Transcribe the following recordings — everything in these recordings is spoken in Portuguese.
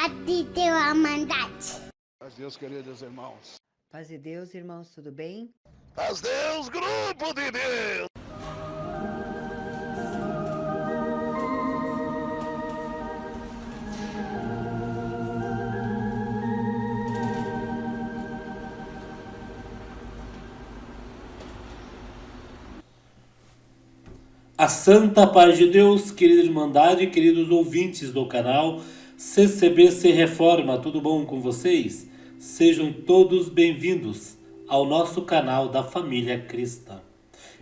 Paz de Deus, Amandade. Paz de Deus, queridos irmãos. Paz de Deus, irmãos, tudo bem? Paz de Deus, grupo de Deus. A santa paz de Deus, querida Irmandade, queridos ouvintes do canal CCBC Reforma, tudo bom com vocês? Sejam todos bem-vindos ao nosso canal da família cristã.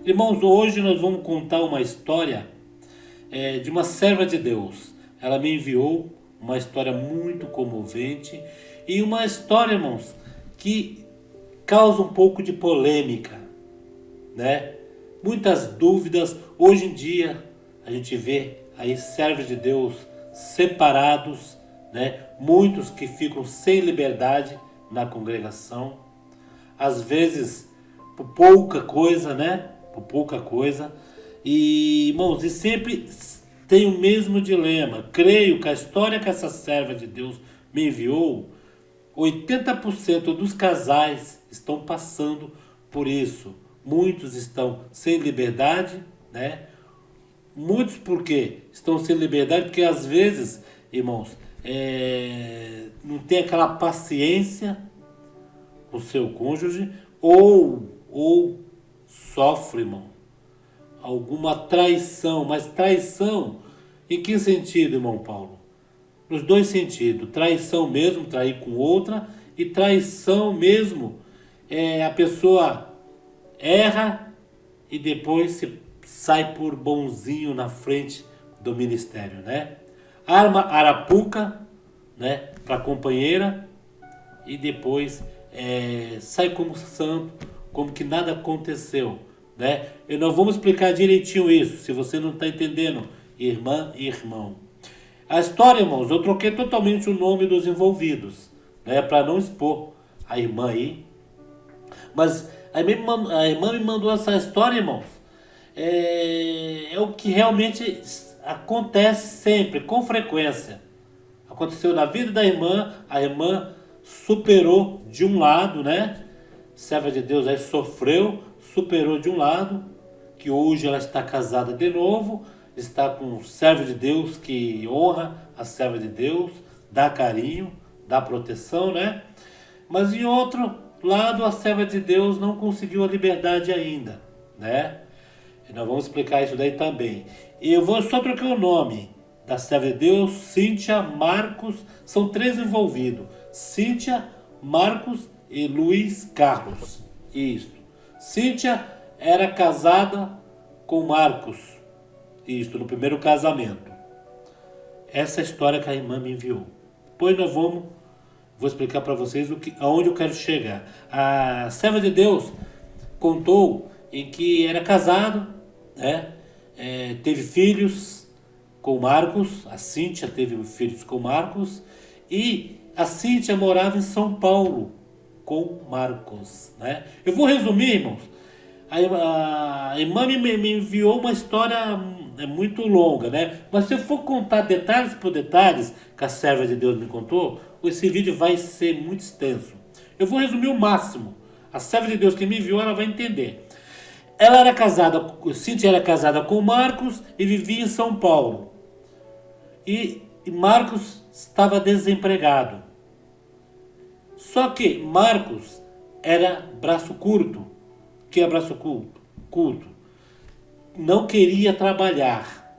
Irmãos, hoje nós vamos contar uma história de uma serva de Deus. Ela me enviou uma história muito comovente e uma história, irmãos, que causa um pouco de polêmica, né? Muitas dúvidas. Hoje em dia a gente vê aí servos de Deus separados, né? Muitos que ficam sem liberdade na congregação, às vezes por pouca coisa, né? Por pouca coisa. E, irmãos, e sempre tem o mesmo dilema. Creio que a história que essa serva de Deus me enviou, 80% dos casais estão passando por isso. Muitos estão sem liberdade, né? Muitos por quê? Estão sem liberdade porque às vezes, irmãos, não tem aquela paciência com o seu cônjuge ou sofre, irmão, alguma traição. Mas traição em que sentido, irmão Paulo? Nos dois sentidos. Traição mesmo, trair com outra, e traição mesmo, a pessoa erra e depois se sai por bonzinho na frente do ministério, né? Arma arapuca, né, para companheira e depois sai como santo, como que nada aconteceu, né? E nós vamos explicar direitinho isso, se você não está entendendo, irmã e irmão. A história, irmãos, eu troquei totalmente o nome dos envolvidos, né, para não expor a irmã aí, mas a irmã me mandou essa história, irmãos. É o que realmente acontece sempre, com frequência. Aconteceu na vida da irmã, a irmã superou de um lado, né? Serva de Deus aí sofreu, superou de um lado, que hoje ela está casada de novo, está com um servo de Deus que honra a serva de Deus, dá carinho, dá proteção, né? Mas em outro lado, a serva de Deus não conseguiu a liberdade ainda, né? E nós vamos explicar isso daí também. E eu vou só trocar o nome da serva de Deus, Cíntia, Marcos, são três envolvidos. Cíntia, Marcos e Luiz Carlos. Isso. Cíntia era casada com Marcos. Isso, no primeiro casamento. Essa é a história que a irmã me enviou. Depois nós vou explicar para vocês aonde eu quero chegar. A serva de Deus contou em que era casado, né? Teve filhos com Marcos. A Cíntia teve filhos com Marcos. E a Cíntia morava em São Paulo com Marcos, né? Eu vou resumir, irmãos. A irmã me enviou uma história muito longa, né? Mas se eu for contar detalhes por detalhes que a serva de Deus me contou, esse vídeo vai ser muito extenso. Eu vou resumir o máximo. A serva de Deus que me enviou, ela vai entender. Ela era casada, Cíntia era casada com Marcos e vivia em São Paulo. E Marcos estava desempregado. Só que Marcos era braço curto. O que é braço curto? Não queria trabalhar,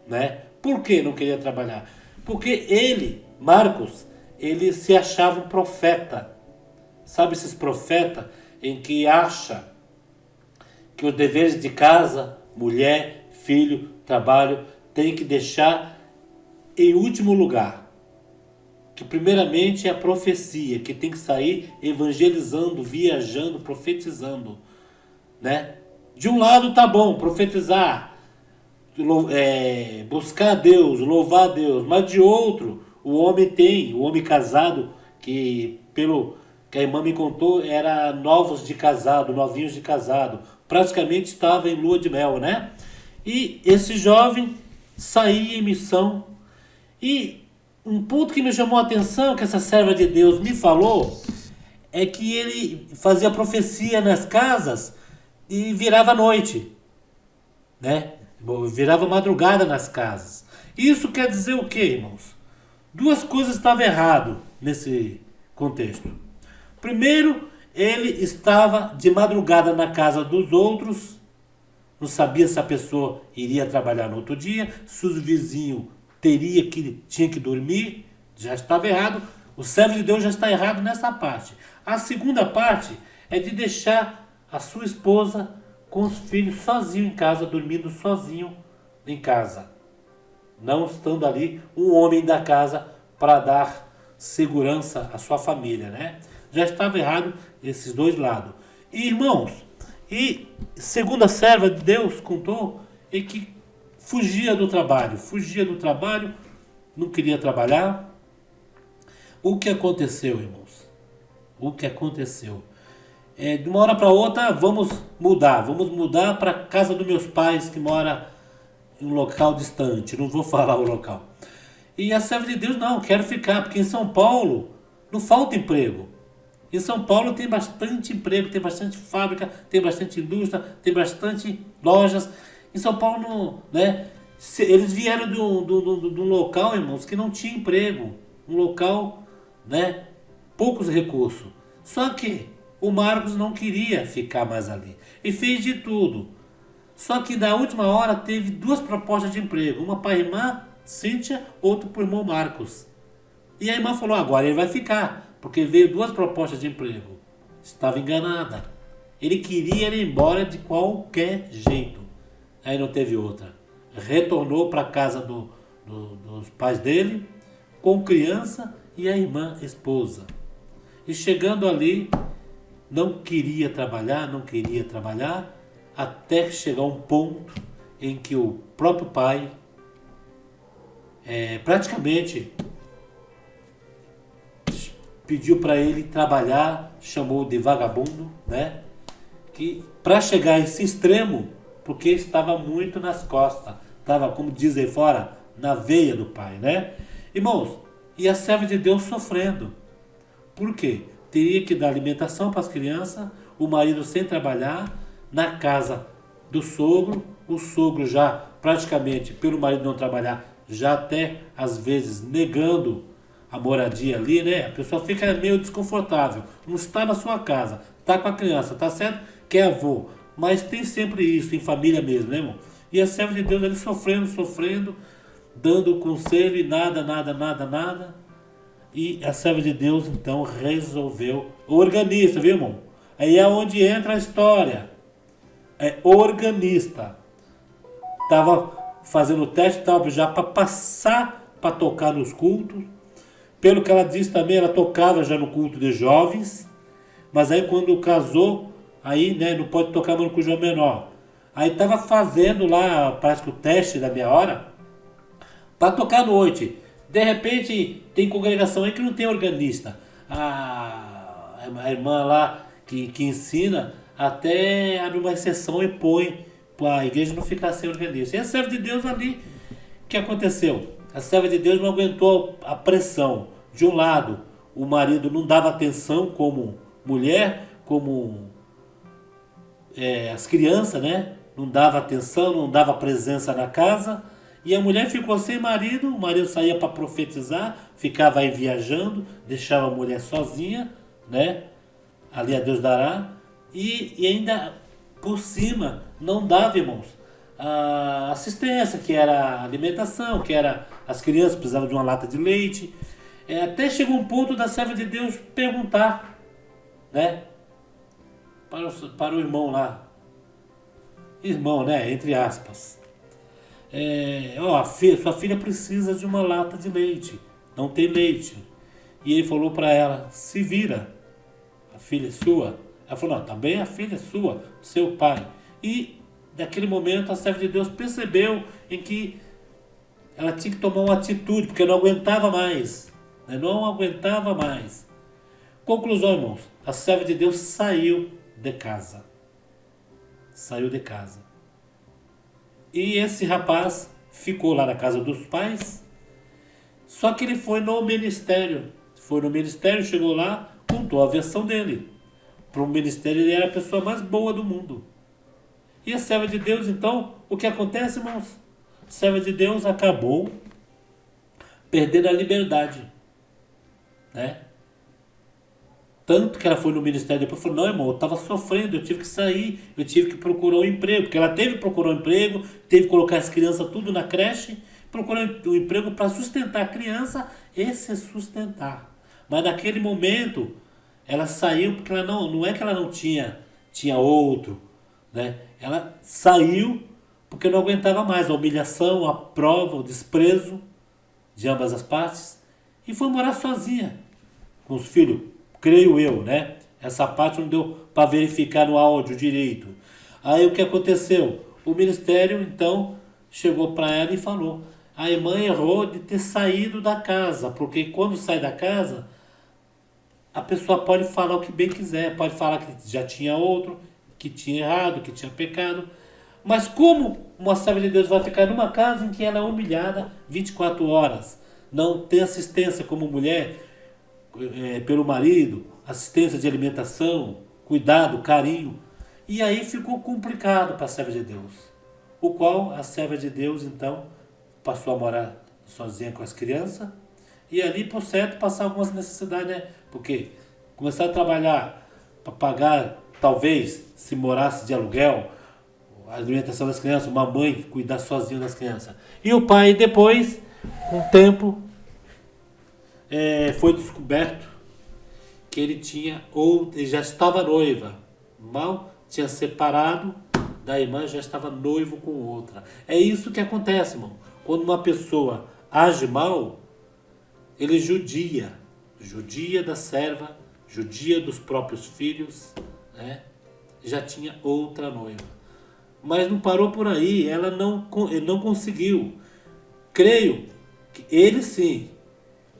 né? Por que não queria trabalhar? Porque Marcos, ele se achava um profeta. Sabe esses profetas em que acha que os deveres de casa, mulher, filho, trabalho, tem que deixar em último lugar? Que primeiramente é a profecia, que tem que sair evangelizando, viajando, profetizando, né? De um lado tá bom, profetizar, buscar a Deus, louvar a Deus, mas de outro, o homem casado, que pelo que a irmã me contou, era novinhos de casado, praticamente estava em lua de mel, né? E esse jovem saía em missão e Um ponto que me chamou a atenção, que essa serva de Deus me falou, é que ele fazia profecia nas casas e virava noite, né? Virava madrugada nas casas. Isso quer dizer o quê, irmãos? Duas coisas estavam errado nesse contexto. Primeiro, ele estava de madrugada na casa dos outros, não sabia se a pessoa iria trabalhar no outro dia, se os vizinhos tinha que dormir, já estava errado. O servo de Deus já está errado nessa parte. A segunda parte é de deixar a sua esposa com os filhos sozinho em casa, dormindo sozinho em casa. Não estando ali um homem da casa para dar segurança à sua família, né? Já estava errado esses dois lados. E, irmãos, segundo a serva de Deus contou, é que fugia do trabalho, não queria trabalhar. O que aconteceu, irmãos? O que aconteceu? De uma hora para outra, vamos mudar para a casa dos meus pais, que mora em um local distante, não vou falar o local. E a serva de Deus, não, quero ficar, porque em São Paulo não falta emprego. Em São Paulo tem bastante emprego, tem bastante fábrica, tem bastante indústria, tem bastante lojas. Em São Paulo, não, né? Eles vieram de um local, irmãos, que não tinha emprego. Um local, né? Poucos recursos. Só que o Marcos não queria ficar mais ali. E fez de tudo. Só que na última hora teve duas propostas de emprego. Uma para a irmã Cíntia, outra para o irmão Marcos. E a irmã falou, agora ele vai ficar. Porque veio duas propostas de emprego. Estava enganada. Ele queria ir embora de qualquer jeito. Aí não teve outra. Retornou para a casa dos pais dele, com criança e a irmã esposa. E chegando ali, não queria trabalhar, até chegar um ponto em que o próprio pai praticamente pediu para ele trabalhar, chamou de vagabundo, né? Que para chegar a esse extremo, porque estava muito nas costas, estava, como dizem fora, na veia do pai, né? Irmãos, e a serva de Deus sofrendo. Por quê? Teria que dar alimentação para as crianças, o marido sem trabalhar, na casa do sogro, o sogro já praticamente, pelo marido não trabalhar, já até às vezes negando a moradia ali, né? A pessoa fica meio desconfortável, não está na sua casa, está com a criança, tá certo? Que é avô, mas tem sempre isso, em família mesmo, né, irmão? E a serva de Deus ali sofrendo, dando conselho e nada. E a serva de Deus então resolveu, organista, viu, irmão? Aí é onde entra a história. É organista. Estava fazendo o teste, estava já para passar para tocar nos cultos. Pelo que ela disse também, ela tocava já no culto de jovens. Mas aí quando casou, aí, né, não pode tocar mais no culto menor. Aí estava fazendo lá, parece que o teste da meia hora, para tocar à noite. De repente, tem congregação aí que não tem organista. A irmã lá que ensina, até abre uma exceção e põe para a igreja não ficar sem organista. E a serva de Deus ali, o que aconteceu? A serva de Deus não aguentou a pressão. De um lado, o marido não dava atenção como mulher, como as crianças, né? Não dava atenção, não dava presença na casa. E a mulher ficou sem marido, o marido saía para profetizar, ficava aí viajando, deixava a mulher sozinha, né? Ali a Deus dará. E ainda por cima não dava, irmãos, a assistência, que era a alimentação, que era as crianças precisavam de uma lata de leite. Até chegou um ponto da serva de Deus perguntar, né? Para o irmão lá. Irmão, né? Entre aspas. Sua filha precisa de uma lata de leite. Não tem leite. E ele falou para ela, se vira. A filha é sua. Ela falou, não, também a filha é sua, seu pai. E naquele momento a serva de Deus percebeu em que ela tinha que tomar uma atitude, porque não aguentava mais. Né? Não aguentava mais. Conclusão, irmãos. A serva de Deus saiu de casa. Saiu de casa. E esse rapaz ficou lá na casa dos pais. Só que ele foi no ministério. Foi no ministério, chegou lá, contou a versão dele. Para o ministério ele era a pessoa mais boa do mundo. E a serva de Deus, então, o que acontece, irmãos? A serva de Deus acabou perdendo a liberdade, né? Tanto que ela foi no ministério depois falou, não, irmão, eu estava sofrendo, eu tive que sair, eu tive que procurar um emprego, porque ela teve que procurar um emprego, teve que colocar as crianças tudo na creche, procurar um emprego para sustentar a criança e se sustentar. Mas naquele momento, ela saiu porque ela não é que ela não tinha outro, né? Ela saiu porque não aguentava mais a humilhação, a prova, o desprezo de ambas as partes e foi morar sozinha com os filhos, creio eu, né? Essa parte não deu para verificar no áudio direito. Aí o que aconteceu? O ministério então chegou para ela e falou: a irmã errou de ter saído da casa, porque quando sai da casa a pessoa pode falar o que bem quiser, pode falar que já tinha outro, que tinha errado, que tinha pecado. Mas como uma serva de Deus vai ficar numa casa em que ela é humilhada 24 horas, não tem assistência como mulher pelo marido, assistência de alimentação, cuidado, carinho. E aí ficou complicado para a serva de Deus, o qual a serva de Deus então passou a morar sozinha com as crianças e ali, por certo, passar algumas necessidades, né? Porque começar a trabalhar para pagar, talvez, se morasse de aluguel, a alimentação das crianças, uma mãe cuidar sozinho das crianças. E o pai depois, com o tempo, foi descoberto que ele ele já estava noiva. Mal tinha separado da irmã, já estava noivo com outra. É isso que acontece, irmão. Quando uma pessoa age mal, ele judia da serva, judia dos próprios filhos, né? Já tinha outra noiva. Mas não parou por aí, ele não conseguiu. Creio que ele sim,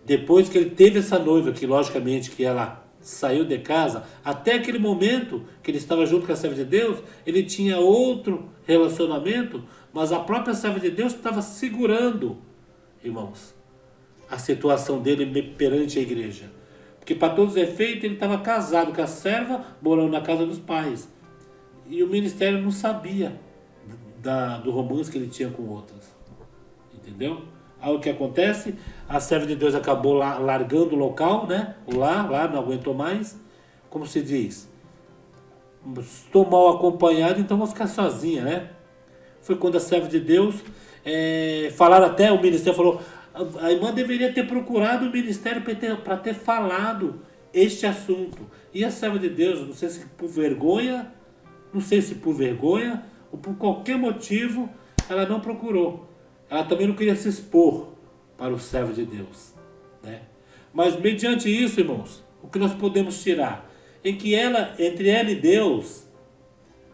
depois que ele teve essa noiva, que logicamente que ela saiu de casa, até aquele momento que ele estava junto com a serva de Deus, ele tinha outro relacionamento, mas a própria serva de Deus estava segurando, irmãos, a situação dele perante a igreja. Porque para todos os efeitos ele estava casado com a serva, morando na casa dos pais. E o ministério não sabia do romance que ele tinha com outras. Entendeu? Aí o que acontece? A serva de Deus acabou largando o local, né? O lar não aguentou mais. Como se diz? Estou mal acompanhado, então vou ficar sozinha, né? Foi quando a serva de Deus, falaram até, o ministério falou, a irmã deveria ter procurado o ministério para ter falado este assunto. E a serva de Deus, não sei se por vergonha ou por qualquer motivo, ela não procurou. Ela também não queria se expor para o servo de Deus, né? Mas mediante isso, irmãos, o que nós podemos tirar? Em que entre ela e Deus,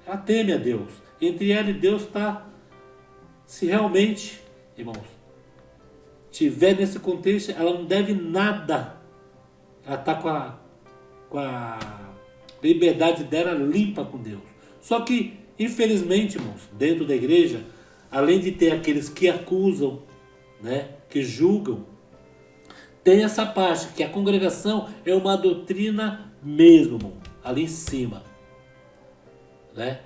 ela teme a Deus. Entre ela e Deus está, se realmente, irmãos, tiver nesse contexto, ela não deve nada. Ela está com a liberdade dela limpa com Deus. Só que, infelizmente, irmãos, dentro da igreja, além de ter aqueles que acusam, né, que julgam, tem essa parte que a congregação é uma doutrina mesmo, irmão, ali em cima, né?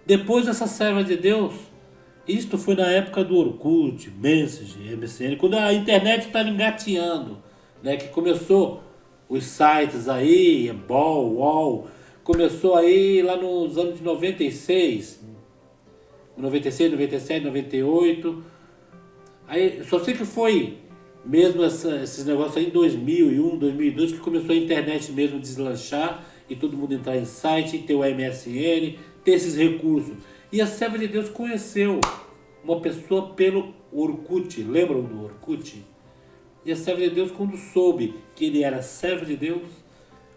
Depois dessa serva de Deus, isto foi na época do Orkut, Messenger, MSN, quando a internet estava engateando, né, que começou os sites aí, Ball, UOL, começou aí lá nos anos de 96, 97, 98. Aí, só sei que foi mesmo esses negócios aí em 2001, 2002, que começou a internet mesmo a deslanchar e todo mundo entrar em site, ter o MSN, ter esses recursos. E a serva de Deus conheceu uma pessoa pelo Orkut, lembram do Orkut? E a serva de Deus, quando soube que ele era servo de Deus,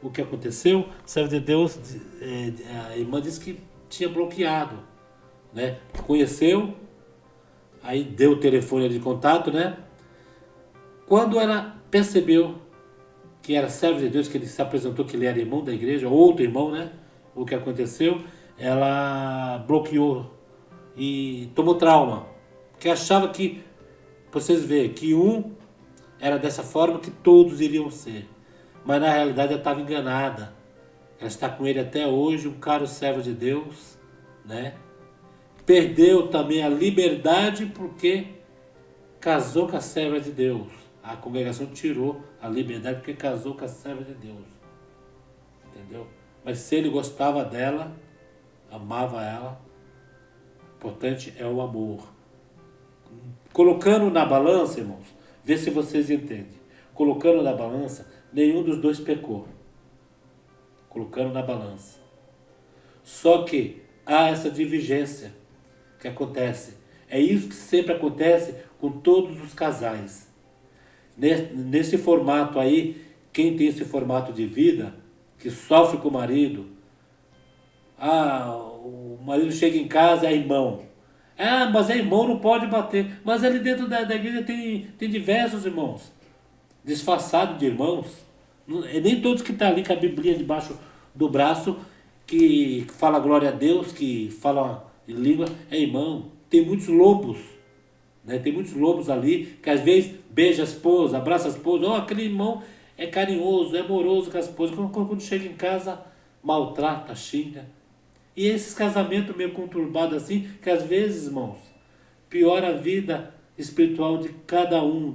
o que aconteceu? A serva de Deus, a irmã disse que tinha bloqueado, né? Conheceu, aí deu o telefone de contato, né? Quando ela percebeu que era servo de Deus, que ele se apresentou que ele era irmão da igreja, outro irmão, né? O que aconteceu? Ela bloqueou e tomou trauma, porque achava que, pra vocês verem, que era dessa forma que todos iriam ser. Mas na realidade ela estava enganada. Ela está com ele até hoje, um caro servo de Deus, né? Perdeu também a liberdade porque casou com a serva de Deus. A congregação tirou a liberdade porque casou com a serva de Deus. Entendeu? Mas se ele gostava dela, amava ela, o importante é o amor. Colocando na balança, irmãos, vê se vocês entendem. Colocando na balança, nenhum dos dois pecou. Colocando na balança. Só que há essa divergência que acontece. É isso que sempre acontece com todos os casais. Nesse formato aí, quem tem esse formato de vida, que sofre com o marido, o marido chega em casa, é irmão. Mas é irmão, não pode bater. Mas ali dentro da igreja tem diversos irmãos, disfarçados de irmãos. Nem todos que estão ali com a Bíblia debaixo do braço, que fala glória a Deus, que fala em língua, é irmão. Tem muitos lobos, né? Tem muitos lobos ali, que às vezes beija a esposa, abraça a esposa. Aquele irmão é carinhoso, é amoroso com a esposa. Quando chega em casa, maltrata, xinga. E esses casamentos meio conturbados assim, que às vezes, irmãos, piora a vida espiritual de cada um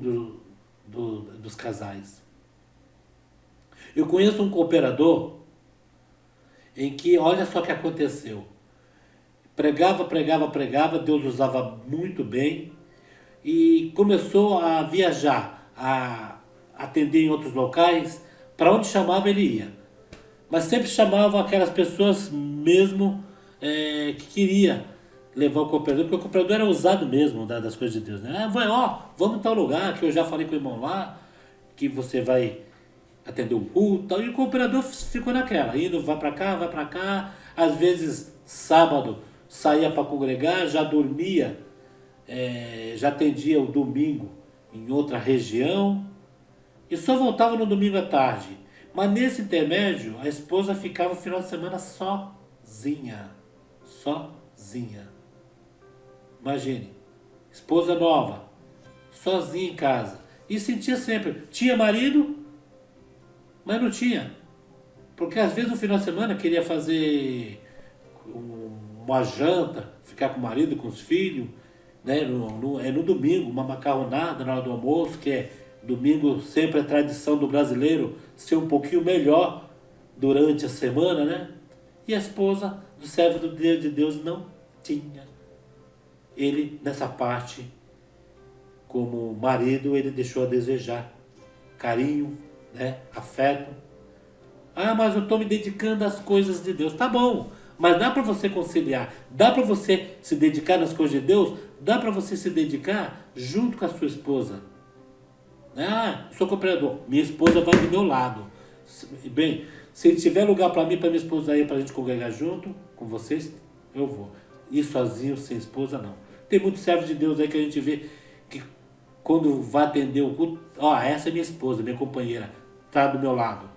dos casais. Eu conheço um cooperador em que, olha só o que aconteceu. Pregava, Deus usava muito bem e começou a viajar, a atender em outros locais. Para onde chamava ele ia. Mas sempre chamava aquelas pessoas mesmo que queria levar o cooperador, porque o cooperador era usado mesmo das coisas de Deus, né? Vamos em tal lugar, que eu já falei com o irmão lá, que você vai atender um culto, tal. E o cooperador ficou naquela, indo, vai para cá, às vezes sábado saía para congregar, já dormia, já atendia o domingo em outra região, e só voltava no domingo à tarde. Mas nesse intermédio, a esposa ficava o final de semana sozinha. Imagine, esposa nova, sozinha em casa. E sentia sempre, tinha marido, mas não tinha. Porque às vezes no final de semana queria fazer uma janta, ficar com o marido, com os filhos, né? No domingo, uma macarronada na hora do almoço, que é domingo sempre a tradição do brasileiro ser um pouquinho melhor durante a semana, né? E a esposa do servo de Deus não tinha. Ele, nessa parte, como marido, ele deixou a desejar carinho, né? Afeto. Mas eu estou me dedicando às coisas de Deus. Tá bom, mas dá para você conciliar, dá para você se dedicar nas coisas de Deus, dá para você se dedicar junto com a sua esposa. Sou cooperador, minha esposa vai do meu lado. Bem, se tiver lugar para mim, para minha esposa ir, para a gente congregar junto com vocês, eu vou. Ir sozinho, sem esposa, não. Tem muitos servos de Deus aí que a gente vê que quando vai atender o culto, essa é minha esposa, minha companheira, está do meu lado,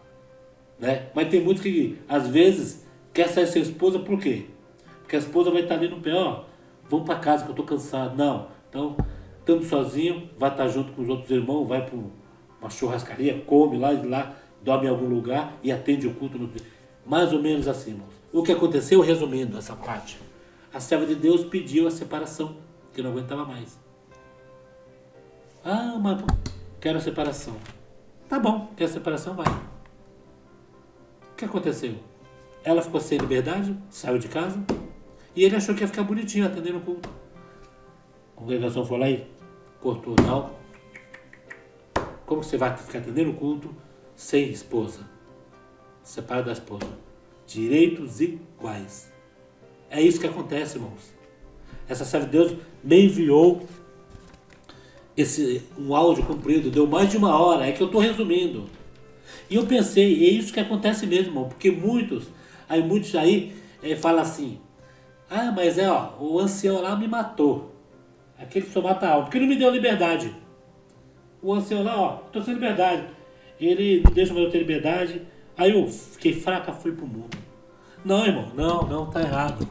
né? Mas tem muitos que, às vezes, quer sair sem esposa, por quê? Porque a esposa vai estar ali no pé, vamos para casa que eu estou cansado. Não, então, estando sozinho, vai estar junto com os outros irmãos, vai para uma churrascaria, come lá, dorme em algum lugar e atende o culto. Mais ou menos assim, irmãos. O que aconteceu, resumindo essa parte, a serva de Deus pediu a separação, que não aguentava mais. Mas quero a separação. Tá bom, quer a separação, vai. O que aconteceu? Ela ficou sem liberdade, saiu de casa, e ele achou que ia ficar bonitinho atendendo o culto. A congregação foi lá e cortou, não. Como você vai ficar atendendo o culto sem esposa? Separado da esposa. Direitos iguais. É isso que acontece, irmãos. Essa serva de Deus me enviou um áudio comprido, deu mais de 1 hora, é que eu estou resumindo. E eu pensei, é isso que acontece mesmo, irmão, porque muitos aí falam assim, mas o ancião lá me matou. Aquele só mata a alma, porque ele não me deu liberdade. O ancião lá, estou sem liberdade. Ele não deixa eu ter liberdade. Aí eu fiquei fraca, fui pro mundo. Não, irmão, não, tá errado.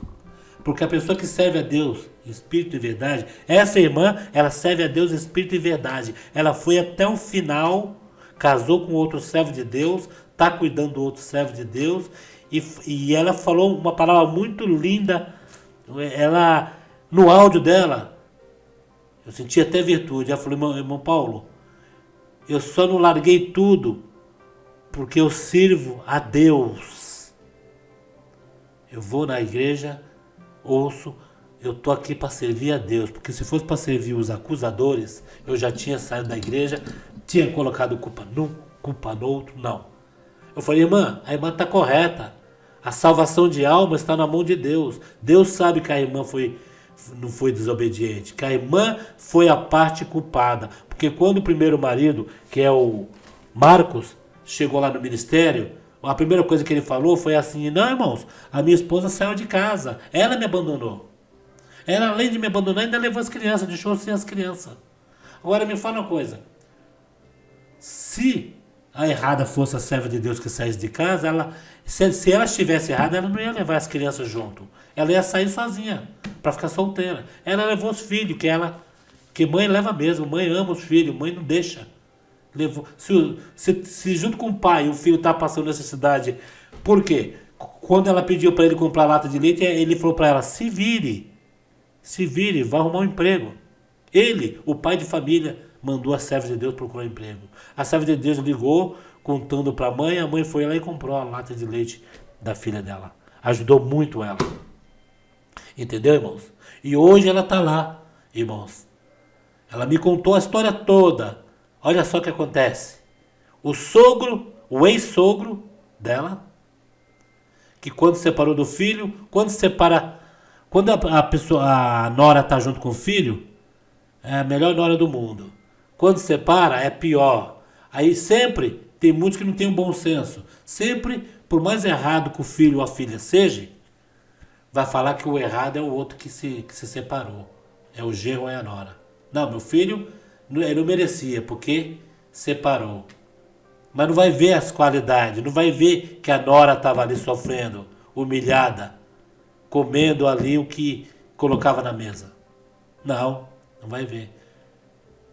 Porque a pessoa que serve a Deus, Espírito e verdade, essa irmã, ela serve a Deus, Espírito e verdade. Ela foi até o final, casou com outro servo de Deus, está cuidando do outro servo de Deus, e ela falou uma palavra muito linda. Ela, no áudio dela, eu senti até virtude. Ela falou: irmão Paulo, eu só não larguei tudo porque eu sirvo a Deus. Eu vou na igreja, ouço, eu estou aqui para servir a Deus, porque se fosse para servir os acusadores, eu já tinha saído da igreja, tinha colocado culpa num, culpa no outro, não. Eu falei: irmã, a irmã está correta, a salvação de alma está na mão de Deus. Deus sabe que a irmã não foi desobediente, que a irmã foi a parte culpada, porque quando o primeiro marido, que é o Marcos, chegou lá no ministério, a primeira coisa que ele falou foi assim: não, irmãos, a minha esposa saiu de casa, ela me abandonou. Ela, além de me abandonar, ainda levou as crianças, deixou sem as crianças. Agora me fala uma coisa: se a errada fosse a serva de Deus que saísse de casa, se ela estivesse errada, ela não ia levar as crianças junto. Ela ia sair sozinha, para ficar solteira. Ela levou os filhos, que mãe leva mesmo, mãe ama os filhos, mãe não deixa. Levou, se junto com o pai o filho está passando necessidade, por quê? Quando ela pediu para ele comprar lata de leite, ele falou para ela: se vire, vai arrumar um emprego. Ele, o pai de família, mandou a serva de Deus procurar um emprego. A serva de Deus ligou, contando para a mãe foi lá e comprou a lata de leite da filha dela. Ajudou muito ela. Entendeu, irmãos? E hoje ela está lá, irmãos. Ela me contou a história toda. Olha só o que acontece. O sogro, o ex-sogro dela, que quando separou do filho, quando a nora está junto com o filho, é a melhor nora do mundo. Quando separa, é pior. Aí sempre tem muitos que não têm um bom senso. Sempre, por mais errado que o filho ou a filha seja, vai falar que o errado é o outro que se separou. É o genro ou é a nora. Não, meu filho, ele não merecia, porque separou. Mas não vai ver as qualidades, não vai ver que a nora estava ali sofrendo, humilhada, comendo ali o que colocava na mesa. Não vai ver.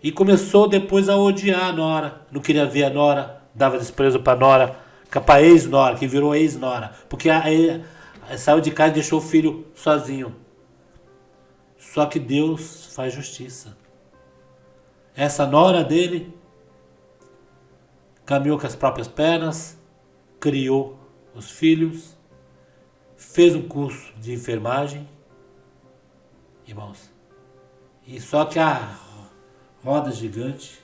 E começou depois a odiar a nora, não queria ver a nora, dava desprezo para a nora, para a ex-nora, que virou ex-nora, porque saiu de casa e deixou o filho sozinho. Só que Deus faz justiça. Essa nora dele caminhou com as próprias pernas, criou os filhos, fez um curso de enfermagem, irmãos. E só que a roda gigante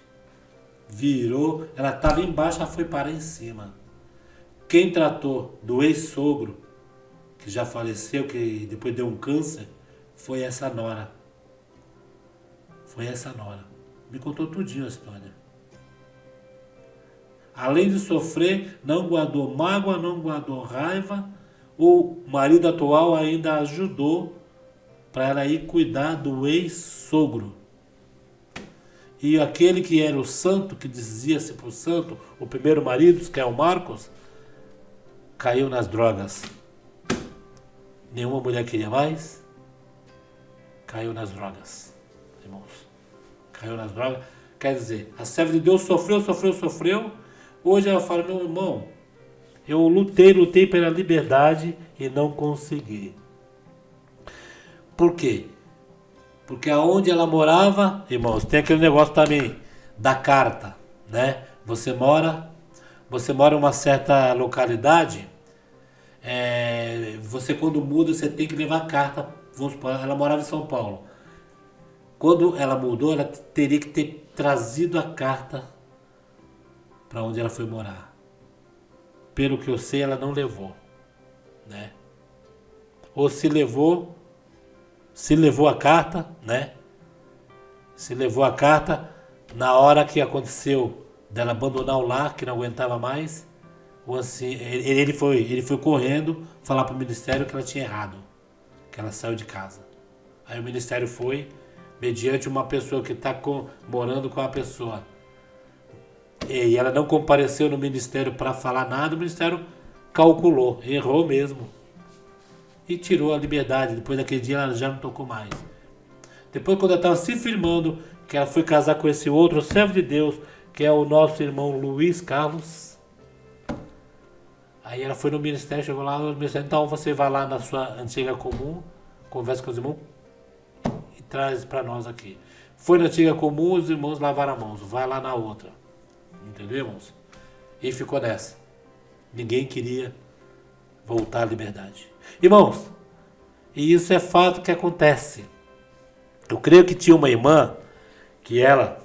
virou, ela estava embaixo, ela foi parar em cima. Quem tratou do ex-sogro, que já faleceu, que depois deu um câncer, foi essa nora. Me contou tudinho a história. Além de sofrer, não guardou mágoa, não guardou raiva. O marido atual ainda ajudou para ela ir cuidar do ex-sogro. E aquele que era o santo, que dizia-se por santo, o primeiro marido, que é o Marcos, caiu nas drogas. Nenhuma mulher queria mais. Caiu nas drogas, irmãos. Caiu nas drogas. Quer dizer, a serva de Deus sofreu. Hoje ela fala: meu irmão, eu lutei pela liberdade e não consegui. Por quê? Porque aonde ela morava, irmãos, tem aquele negócio também da carta, né? Você mora em uma certa localidade, você quando muda, você tem que levar carta. Vamos supor, ela morava em São Paulo. Quando ela mudou, ela teria que ter trazido a carta para onde ela foi morar. Pelo que eu sei, ela não levou, né? Ou se levou a carta, né? Se levou a carta, na hora que aconteceu dela abandonar o lar, que não aguentava mais, ou assim, ele foi correndo falar para o ministério que ela tinha errado, que ela saiu de casa. Aí o ministério foi, mediante uma pessoa que está morando com a pessoa, e ela não compareceu no ministério para falar nada, o ministério calculou, errou mesmo. e tirou a liberdade. Depois daquele dia ela já não tocou mais. Depois, quando ela estava se firmando, que ela foi casar com esse outro servo de Deus, que é o nosso irmão Luiz Carlos. Aí ela foi no ministério, chegou lá no ministério. Então você vai lá na sua antiga comum, conversa com os irmãos e traz para nós aqui. Foi na antiga comum, os irmãos lavaram a mão. Vai lá na outra. Entendeu, irmãos? E ficou nessa. Ninguém queria voltar à liberdade. Irmãos, e isso é fato que acontece. Eu creio que tinha uma irmã que ela...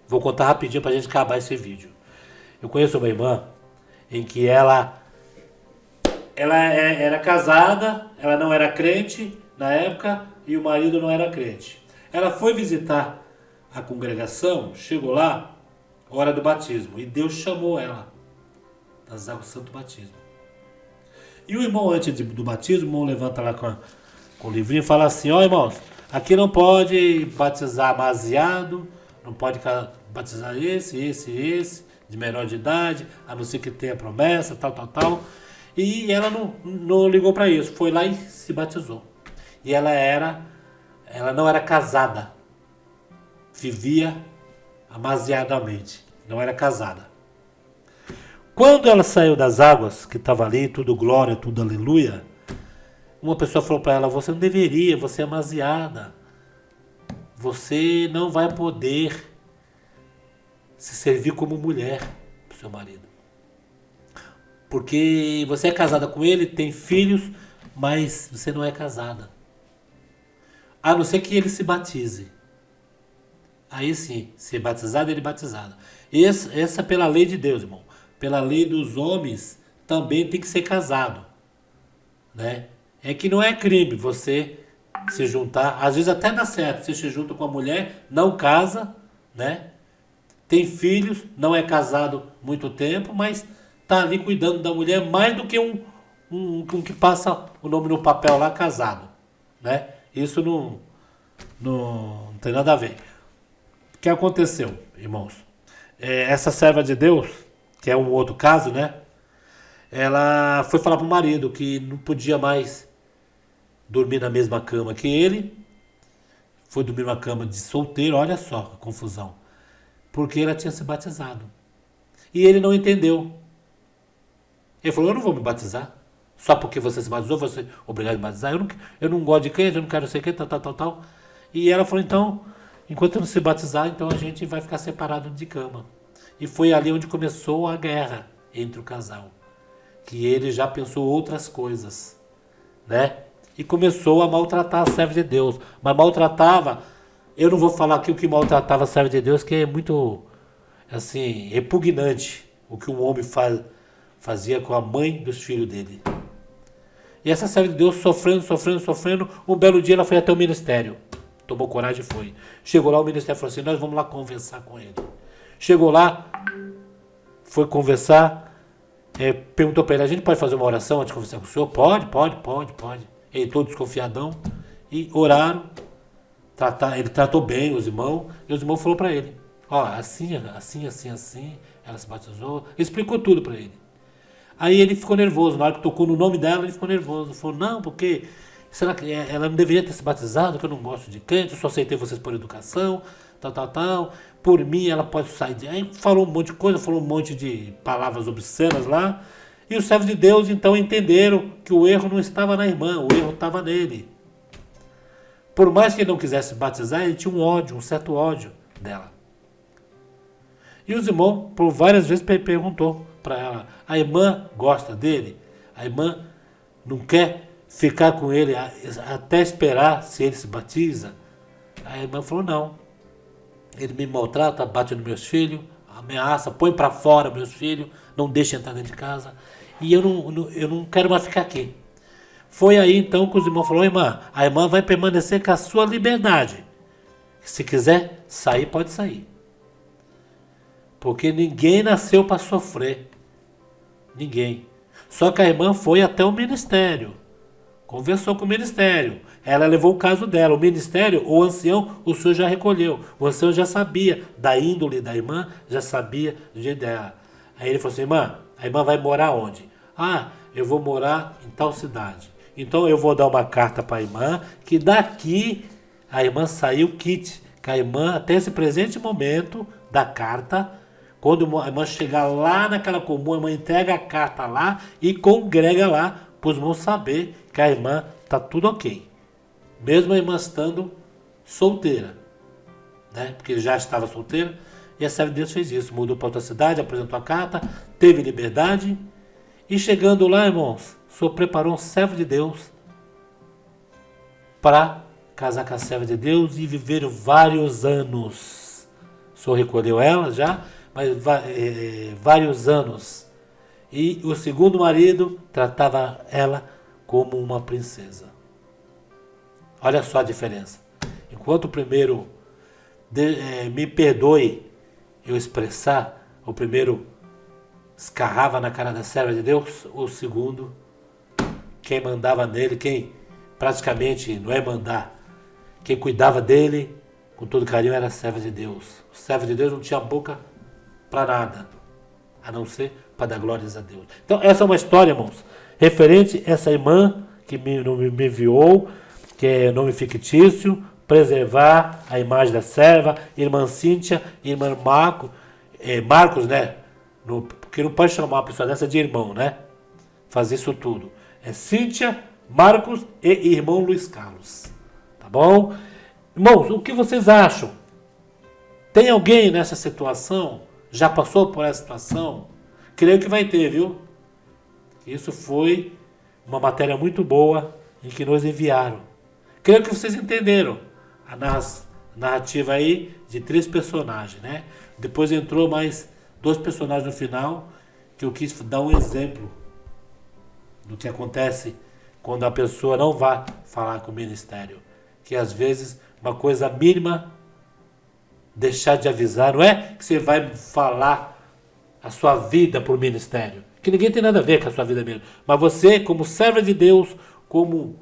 Vou contar rapidinho pra gente acabar esse vídeo. Eu conheço uma irmã em que ela era casada, ela não era crente na época e o marido não era crente. Ela foi visitar a congregação, chegou lá, hora do batismo, e Deus chamou ela das águas do santo batismo. E o irmão, antes do batismo, o irmão levanta lá com o livrinho e fala assim: ó, irmãos, aqui não pode batizar amaziado, não pode batizar esse, de menor de idade, a não ser que tenha promessa, tal. E ela não ligou para isso, foi lá e se batizou. E ela não era casada, vivia amaziadamente, não era casada. Quando ela saiu das águas, que estava ali, tudo glória, tudo aleluia, uma pessoa falou para ela: você não deveria, você é amaziada, você não vai poder se servir como mulher para o seu marido. Porque você é casada com ele, tem filhos, mas você não é casada. A não ser que ele se batize. Aí sim, ser batizado, ele batizado. Essa é pela lei de Deus, irmão. Pela lei dos homens, também tem que ser casado. Né? É que não é crime você se juntar. Às vezes até dá certo. Você se junta com a mulher, não casa, né? Tem filhos, não é casado muito tempo, mas tá ali cuidando da mulher mais do que um que passa o nome no papel lá, casado. Né? Isso não tem nada a ver. O que aconteceu, irmãos? Essa serva de Deus, que é um outro caso, né? Ela foi falar pro marido que não podia mais dormir na mesma cama que ele. Foi dormir numa cama de solteiro, olha só a confusão. Porque ela tinha se batizado. E ele não entendeu. Ele falou: eu não vou me batizar. Só porque você se batizou, você é obrigado a me batizar. Eu não gosto de crente, eu não quero ser crente, tal. E ela falou: então, enquanto eu não se batizar, então a gente vai ficar separado de cama. E foi ali onde começou a guerra entre o casal. Que ele já pensou outras coisas, né? E começou a maltratar a serva de Deus. Mas maltratava, eu não vou falar aqui o que maltratava a serva de Deus, que é muito, assim, repugnante o que um homem fazia com a mãe dos filhos dele. E essa serva de Deus sofrendo, um belo dia ela foi até o ministério. Tomou coragem e foi. Chegou lá, o ministério falou assim: nós vamos lá conversar com ele. Chegou lá, foi conversar, perguntou para ele: a gente pode fazer uma oração antes de conversar com o senhor? Pode. Ele todo desconfiadão. E oraram. Ele tratou bem os irmãos. E os irmãos falaram para ele: ó, assim, ela se batizou. Explicou tudo para ele. Aí ele ficou nervoso. Na hora que tocou no nome dela, ele ficou nervoso. Falou: não, porque será que ela não deveria ter se batizado? Que eu não gosto de crente, eu só aceitei vocês por educação, tal. Por mim, ela pode sair de... Aí falou um monte de coisa, falou um monte de palavras obscenas lá. E os servos de Deus, então, entenderam que o erro não estava na irmã, o erro estava nele. Por mais que ele não quisesse batizar, ele tinha um certo ódio dela. E os irmãos, por várias vezes, perguntou para ela: a irmã gosta dele? A irmã não quer ficar com ele até esperar se ele se batiza? A irmã falou: não. Ele me maltrata, bate nos meus filhos, ameaça, põe para fora meus filhos, não deixa entrar dentro de casa. E eu não quero mais ficar aqui. Foi aí então que os irmãos falaram: irmã, a irmã vai permanecer com a sua liberdade. Se quiser sair, pode sair. Porque ninguém nasceu para sofrer. Ninguém. Só que a irmã foi até o ministério. Conversou com o ministério. Ela levou o caso dela. O ministério, o ancião, o senhor já recolheu. O ancião já sabia da índole da irmã, já sabia do jeito dela. Aí ele falou assim: irmã, a irmã vai morar onde? Ah, eu vou morar em tal cidade. Então eu vou dar uma carta para a irmã, que daqui a irmã saiu kit, que a irmã até esse presente momento da carta, quando a irmã chegar lá naquela comum, a irmã entrega a carta lá e congrega lá, para os irmãos saber que a irmã está tudo ok. Mesmo a irmã estando solteira, né? Porque já estava solteira, e a serva de Deus fez isso, mudou para outra cidade, apresentou a carta, teve liberdade, e chegando lá, irmãos, o Senhor preparou um servo de Deus para casar com a serva de Deus e viver vários anos. O Senhor recolheu ela já, mas vários anos. E o segundo marido tratava ela como uma princesa. Olha só a diferença. Enquanto o primeiro, me perdoe eu expressar, o primeiro escarrava na cara da serva de Deus, o segundo, quem mandava nele, quem praticamente não é mandar, quem cuidava dele com todo carinho era a serva de Deus. O servo de Deus não tinha boca para nada, a não ser para dar glórias a Deus. Então essa é uma história, irmãos, referente a essa irmã que me enviou, que é nome fictício, preservar a imagem da serva, irmã Cíntia, irmã Marcos, né? Porque não pode chamar uma pessoa dessa de irmão, né? Fazer isso tudo. É Cíntia, Marcos e irmão Luiz Carlos. Tá bom? Irmãos, o que vocês acham? Tem alguém nessa situação? Já passou por essa situação? Creio que vai ter, viu? Isso foi uma matéria muito boa em que nos enviaram. Creio que vocês entenderam a narrativa aí de 3 personagens, né? Depois entrou mais 2 personagens no final, que eu quis dar um exemplo do que acontece quando a pessoa não vai falar com o ministério. Que às vezes uma coisa mínima, deixar de avisar, não é que você vai falar a sua vida para o ministério, que ninguém tem nada a ver com a sua vida mesmo, mas você como serva de Deus, como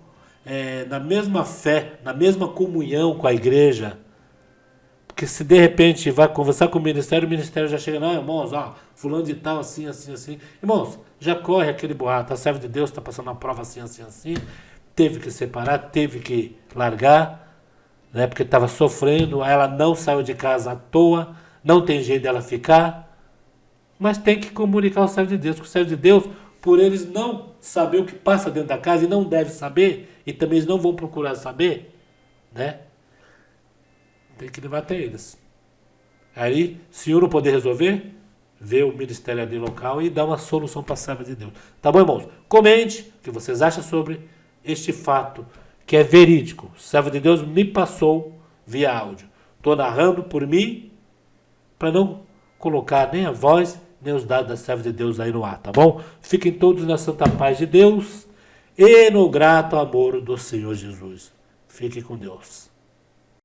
na mesma fé, na mesma comunhão com a igreja, porque se de repente vai conversar com o ministério já chega, não, irmãos, fulano de tal, assim, assim, assim. Irmãos, já corre aquele boato, a serva de Deus está passando a prova assim, assim, assim, teve que separar, teve que largar, né, porque estava sofrendo, ela não saiu de casa à toa, não tem jeito dela ficar, mas tem que comunicar ao servo de Deus, porque o servo de Deus, por eles não saber o que passa dentro da casa, e não deve saber, e também eles não vão procurar saber, né? Tem que levar até eles. Aí, se um não poder resolver, vê o ministério ali local e dá uma solução para a serva de Deus. Tá bom, irmãos? Comente o que vocês acham sobre este fato, que é verídico. O servo de Deus me passou via áudio. Estou narrando por mim, para não colocar nem a voz, nem os dados da serva de Deus aí no ar, tá bom? Fiquem todos na santa paz de Deus e no grato amor do Senhor Jesus. Fiquem com Deus.